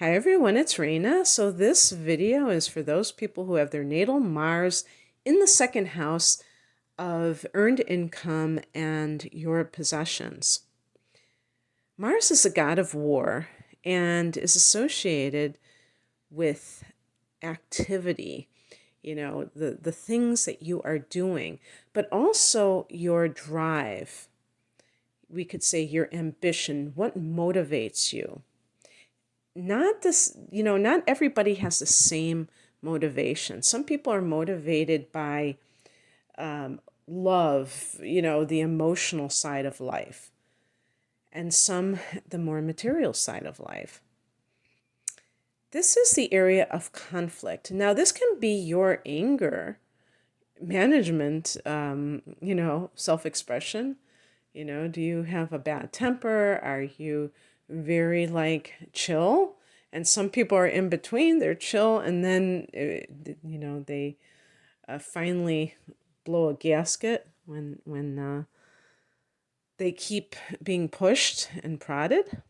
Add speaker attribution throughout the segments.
Speaker 1: Hi everyone, it's Raina. So this video is for those people who have their natal Mars in the second house of earned income and your possessions. Mars is a god of war and is associated with activity, the things that you are doing, but also your drive. We could say your ambition, what motivates you. Not everybody has the same motivation. Some people are motivated by love, the emotional side of life, and some the more material side of life. This is the area of conflict. Now, this can be your anger management, self-expression. Do you have a bad temper? Are you very chill? And some people are in between. They're chill, and then they finally blow a gasket when they keep being pushed and prodded.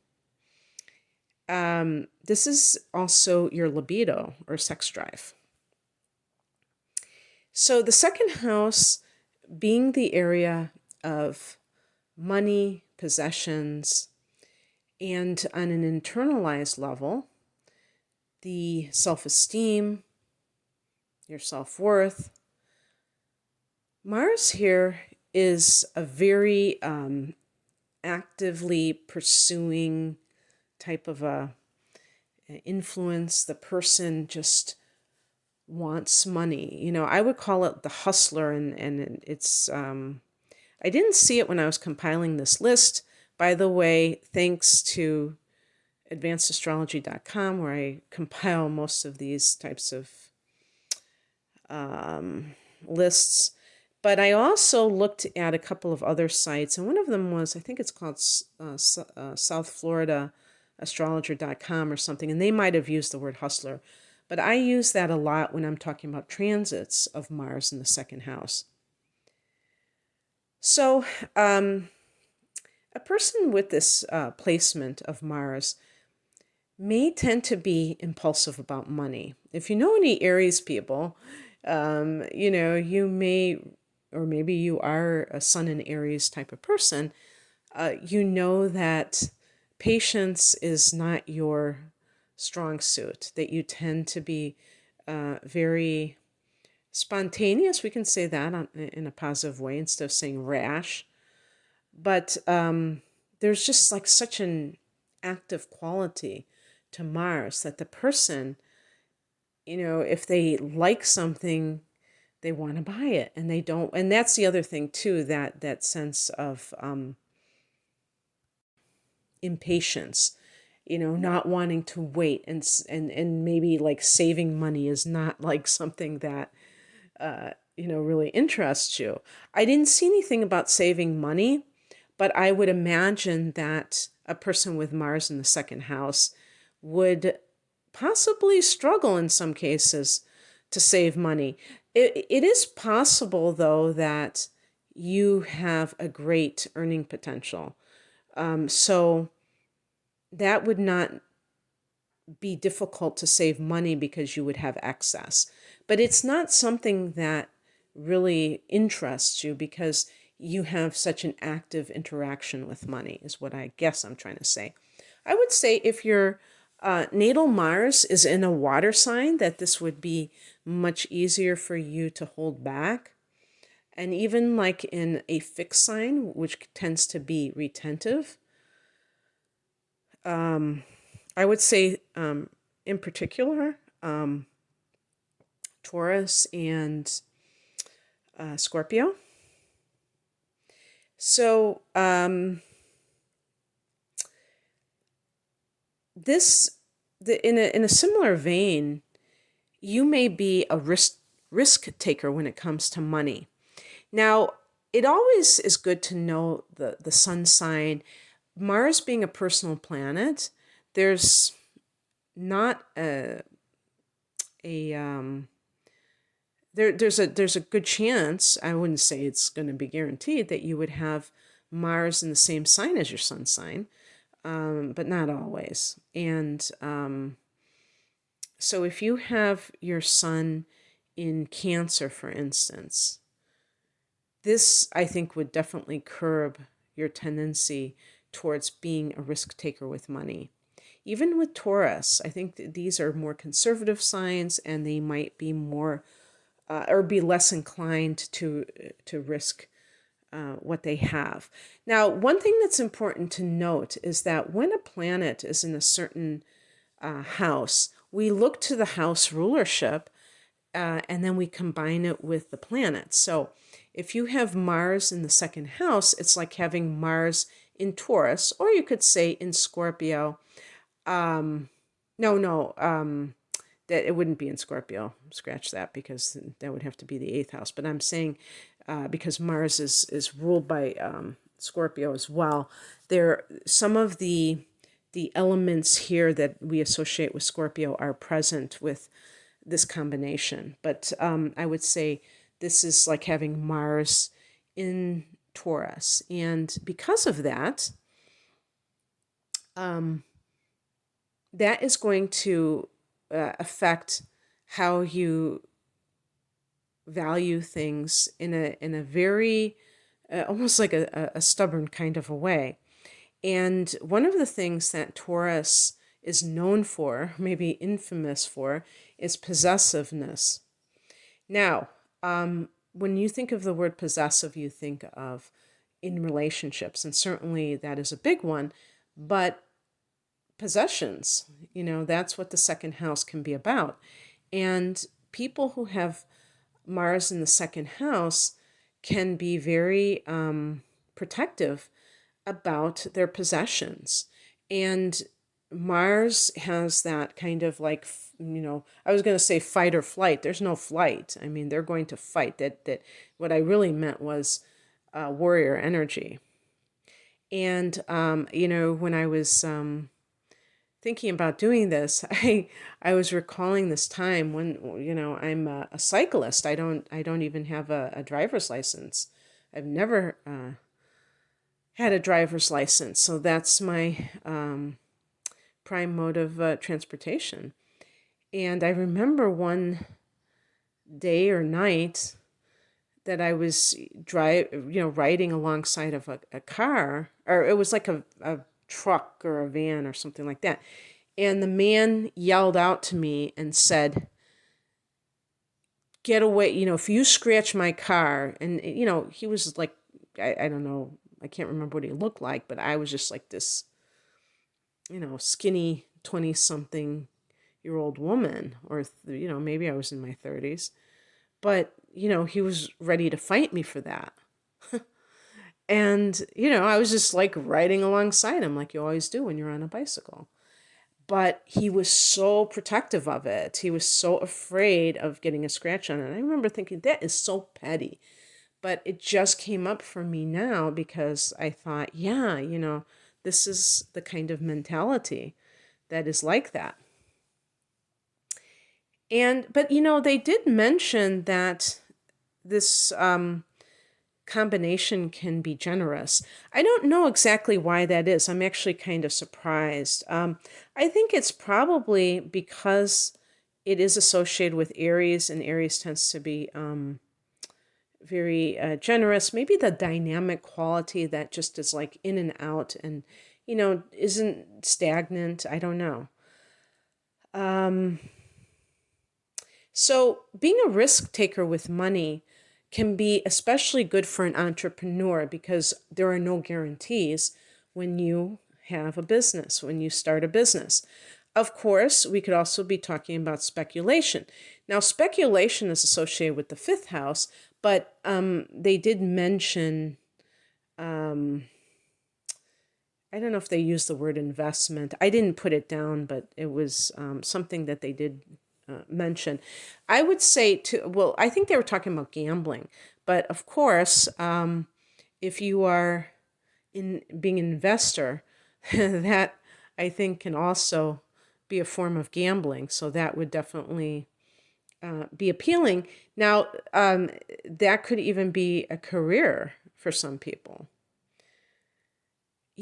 Speaker 1: This is also your libido or sex drive. So the second house being the area of money, possessions, and on an internalized level, the self-esteem, your self-worth. Mars here is a very actively pursuing type of a influence. The person just wants money. I would call it the hustler, and it's I didn't see it when I was compiling this list. By the way, thanks to advancedastrology.com, where I compile most of these types of lists. But I also looked at a couple of other sites, and one of them was, I think it's called South Florida astrologer.com or something, and they might have used the word hustler. But I use that a lot when I'm talking about transits of Mars in the second house. So a person with this placement of Mars may tend to be impulsive about money. If you know any Aries people, you may, or maybe you are a Sun in Aries type of person, you know that patience is not your strong suit, that you tend to be very spontaneous. We can say that in a positive way instead of saying rash. But there's just such an active quality to Mars that the person, if they like something, they want to buy it, and they don't. And that's the other thing too, that sense of impatience, not wanting to wait, and maybe saving money is not something that really interests you. I didn't see anything about saving money, but I would imagine that a person with Mars in the second house would possibly struggle in some cases to save money. It is possible, though, that you have a great earning potential. So that would not be difficult to save money because you would have excess. But it's not something that really interests you because you have such an active interaction with money, is what I guess I'm trying to say. I would say if your natal Mars is in a water sign, that this would be much easier for you to hold back. And even in a fixed sign, which tends to be retentive, I would say in particular, Taurus and Scorpio. So in a similar vein, you may be a risk taker when it comes to money. Now, it always is good to know the sun sign. Mars being a personal planet, there's not there's a good chance, I wouldn't say it's going to be guaranteed, that you would have Mars in the same sign as your sun sign. but not always. And so if you have your sun in Cancer, for instance, this, I think, would definitely curb your tendency towards being a risk taker with money. Even with Taurus, I think that these are more conservative signs, and they might be more or be less inclined to risk what they have. Now, one thing that's important to note is that when a planet is in a certain house, we look to the house rulership and then we combine it with the planets. So if you have Mars in the second house, it's like having Mars in Taurus, or you could say in Scorpio. No, that it wouldn't be in Scorpio. Scratch that, because that would have to be the eighth house. But I'm saying because Mars is ruled by Scorpio as well. There, some of the elements here that we associate with Scorpio are present with this combination. But I would say this is like having Mars in Taurus, and because of that, that is going to affect how you value things in a very almost like a stubborn kind of a way. And one of the things that Taurus is known for, maybe infamous for, is possessiveness. Now, when you think of the word possessive, you think of in relationships, and certainly that is a big one, but possessions, that's what the second house can be about. And people who have Mars in the second house can be very protective about their possessions. And Mars has that kind of like, I was going to say fight or flight. There's no flight. I mean, they're going to fight. That what I really meant was warrior energy. And, when I was thinking about doing this, I was recalling this time when, I'm a cyclist. I don't even have a driver's license. I've never had a driver's license. So that's my prime mode of transportation. And I remember one day or night that I was riding alongside of a car, or it was like a truck or a van or something like that. And the man yelled out to me and said, "Get away, if you scratch my car." And, he was like, I don't know, I can't remember what he looked like, but I was just like this, skinny 20-something-year-old woman, or, maybe I was in my 30s. But, he was ready to fight me for that. And, I was just like riding alongside him like you always do when you're on a bicycle. But he was so protective of it. He was so afraid of getting a scratch on it. And I remember thinking, that is so petty. But it just came up for me now because I thought, yeah, this is the kind of mentality that is like that. But they did mention that this combination can be generous. I don't know exactly why that is. I'm actually kind of surprised. I think it's probably because it is associated with Aries, and Aries tends to be very generous. Maybe the dynamic quality that just is like in and out and, isn't stagnant. I don't know. So being a risk taker with money can be especially good for an entrepreneur because there are no guarantees when you have a business, when you start a business. Of course, we could also be talking about speculation. Now, speculation is associated with the fifth house, but they did mention, I don't know if they used the word investment. I didn't put it down, but it was something that they did mention. I would say I think they were talking about gambling, but of course, if you are being an investor, that I think can also be a form of gambling. So that would definitely be appealing. Now, that could even be a career for some people.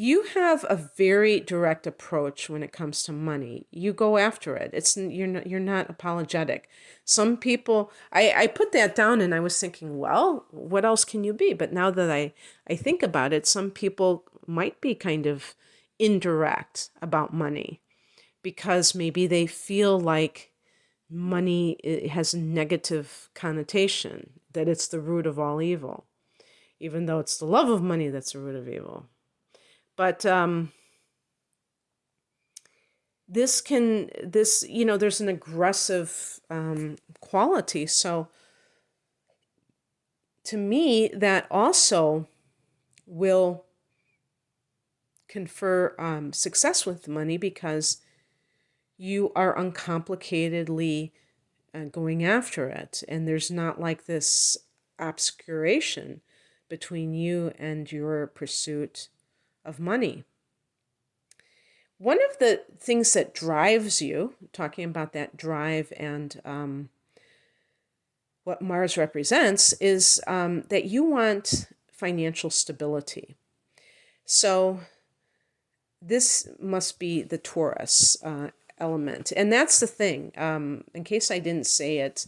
Speaker 1: You have a very direct approach when it comes to money. You go after it. You're not apologetic. Some people, I put that down and I was thinking, well, what else can you be? But now that I think about it, some people might be kind of indirect about money because maybe they feel like money has a negative connotation, that it's the root of all evil, even though it's the love of money that's the root of evil. But there's an aggressive quality. So to me, that also will confer success with money because you are uncomplicatedly going after it. And there's not like this obscuration between you and your pursuit of money. One of the things that drives you, talking about that drive and what Mars represents, is that you want financial stability. So this must be the Taurus element. And that's the thing. In case I didn't say it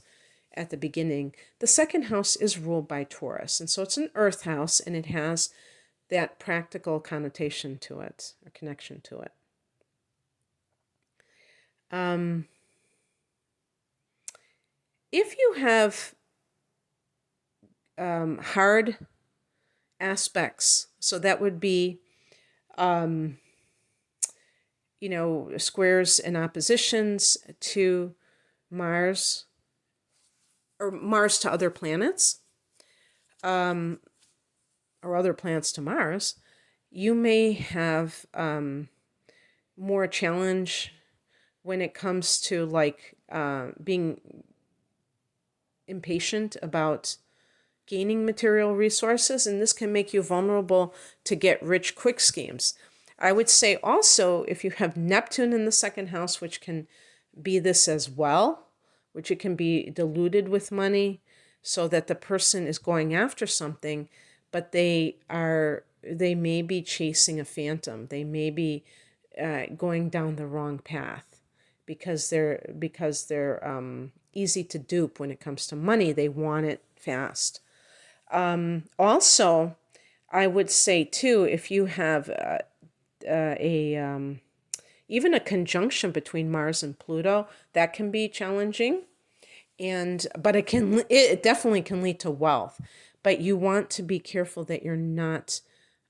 Speaker 1: at the beginning, the second house is ruled by Taurus. And so it's an earth house, and it has that practical connotation to it, or connection to it. If you have hard aspects, so that would be, squares and oppositions to Mars, or Mars to other planets, or other planets to Mars, you may have more challenge when it comes to being impatient about gaining material resources, and this can make you vulnerable to get rich quick schemes. I would say also, if you have Neptune in the second house, which can be this as well, which it can be diluted with money so that the person is going after something, but they may be chasing a phantom. They may be going down the wrong path because they're easy to dupe when it comes to money. They want it fast. Also, I would say too, if you have even a conjunction between Mars and Pluto, that can be challenging, but it definitely can lead to wealth. But you want to be careful that you're not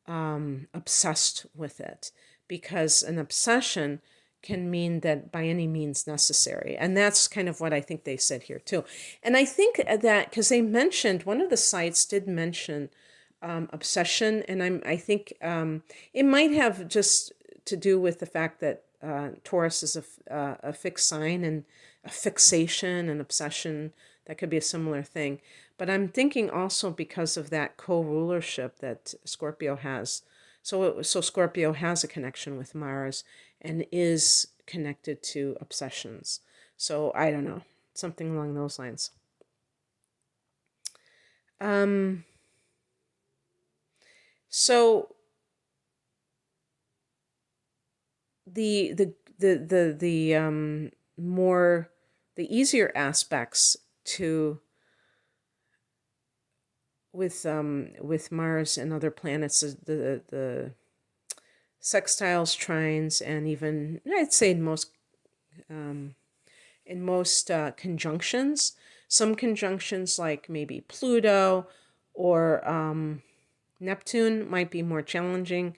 Speaker 1: obsessed with it, because an obsession can mean that by any means necessary. And that's kind of what I think they said here too. And I think that because they mentioned, one of the sites did mention obsession, and I think it might have just to do with the fact that Taurus is a fixed sign, and a fixation and obsession, that could be a similar thing. But I'm thinking also because of that co-rulership that Scorpio has. So Scorpio has a connection with Mars and is connected to obsessions. So I don't know, something along those lines. So the easier aspects to with Mars and other planets is the sextiles, trines, and even I'd say in most conjunctions. Some conjunctions like maybe Pluto or Neptune might be more challenging,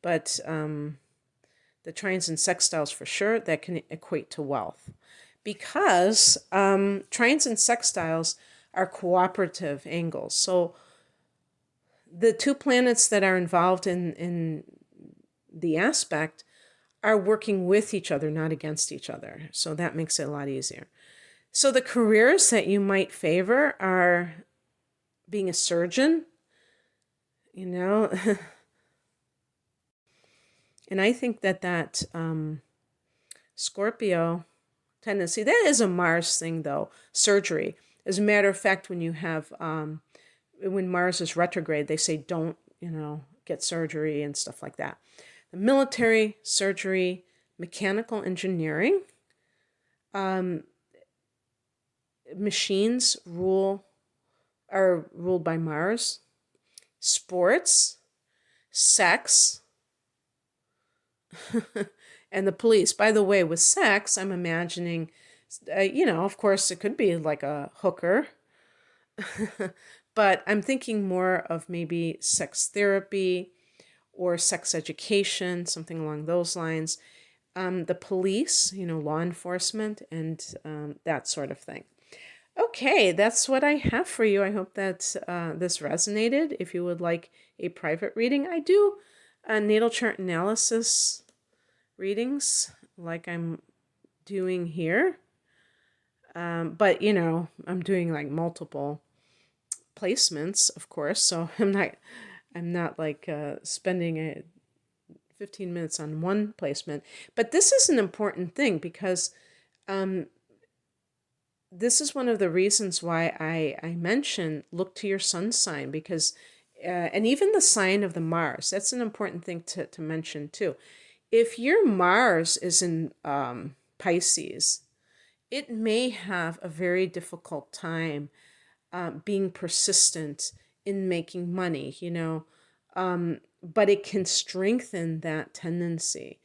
Speaker 1: but the trines and sextiles for sure, that can equate to wealth, because trines and sextiles are cooperative angles. So the two planets that are involved in the aspect are working with each other, not against each other. So that makes it a lot easier. So the careers that you might favor are being a surgeon, and I think that Scorpio tendency, that is a Mars thing though, surgery. As a matter of fact, when you have, when Mars is retrograde, they say don't get surgery and stuff like that. The military, surgery, mechanical engineering, machines are ruled by Mars, sports, sex, and the police. By the way, with sex, I'm imagining, of course, it could be like a hooker, but I'm thinking more of maybe sex therapy or sex education, something along those lines. The police, law enforcement, and that sort of thing. Okay, that's what I have for you. I hope that this resonated. If you would like a private reading, I do natal chart analysis readings like I'm doing here. But, I'm doing like multiple placements, of course, so I'm not like spending 15 minutes on one placement. But this is an important thing because this is one of the reasons why I mention look to your sun sign, because and even the sign of the Mars, that's an important thing to mention too. If your Mars is in Pisces, it may have a very difficult time being persistent in making money, but it can strengthen that tendency.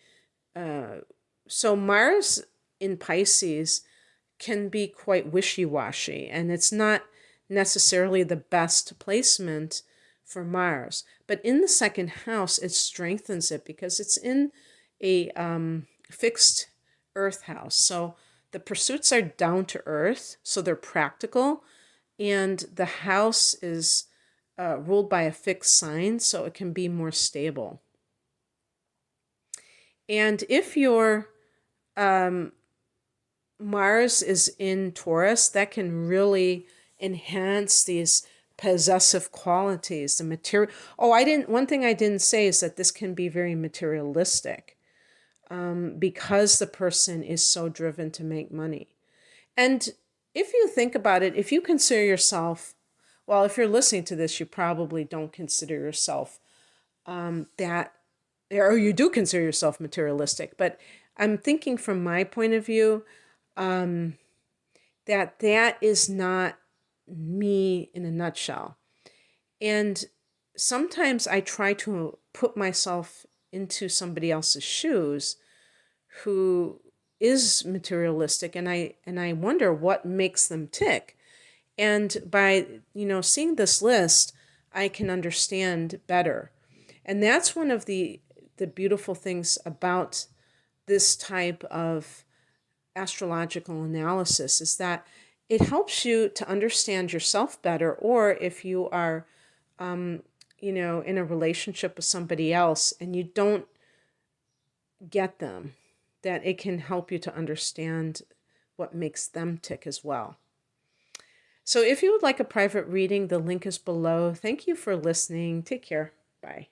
Speaker 1: So Mars in Pisces can be quite wishy-washy, and it's not necessarily the best placement for Mars. But in the second house, it strengthens it because it's in a fixed earth house. So the pursuits are down to earth, so they're practical, and the house is ruled by a fixed sign, so it can be more stable. And if your Mars is in Taurus, that can really enhance these possessive qualities, the material. One thing I didn't say is that this can be very materialistic because the person is so driven to make money. And if you think about it, if you consider yourself, well, if you're listening to this, you probably don't consider yourself or you do consider yourself materialistic, but I'm thinking from my point of view, that is not me in a nutshell. And sometimes I try to put myself into somebody else's shoes who is materialistic, and I wonder what makes them tick. And by, seeing this list, I can understand better. And that's one of the beautiful things about this type of astrological analysis, is that it helps you to understand yourself better, or if you are in a relationship with somebody else and you don't get them, that it can help you to understand what makes them tick as well. So if you would like a private reading, the link is below. Thank you for listening. Take care. Bye.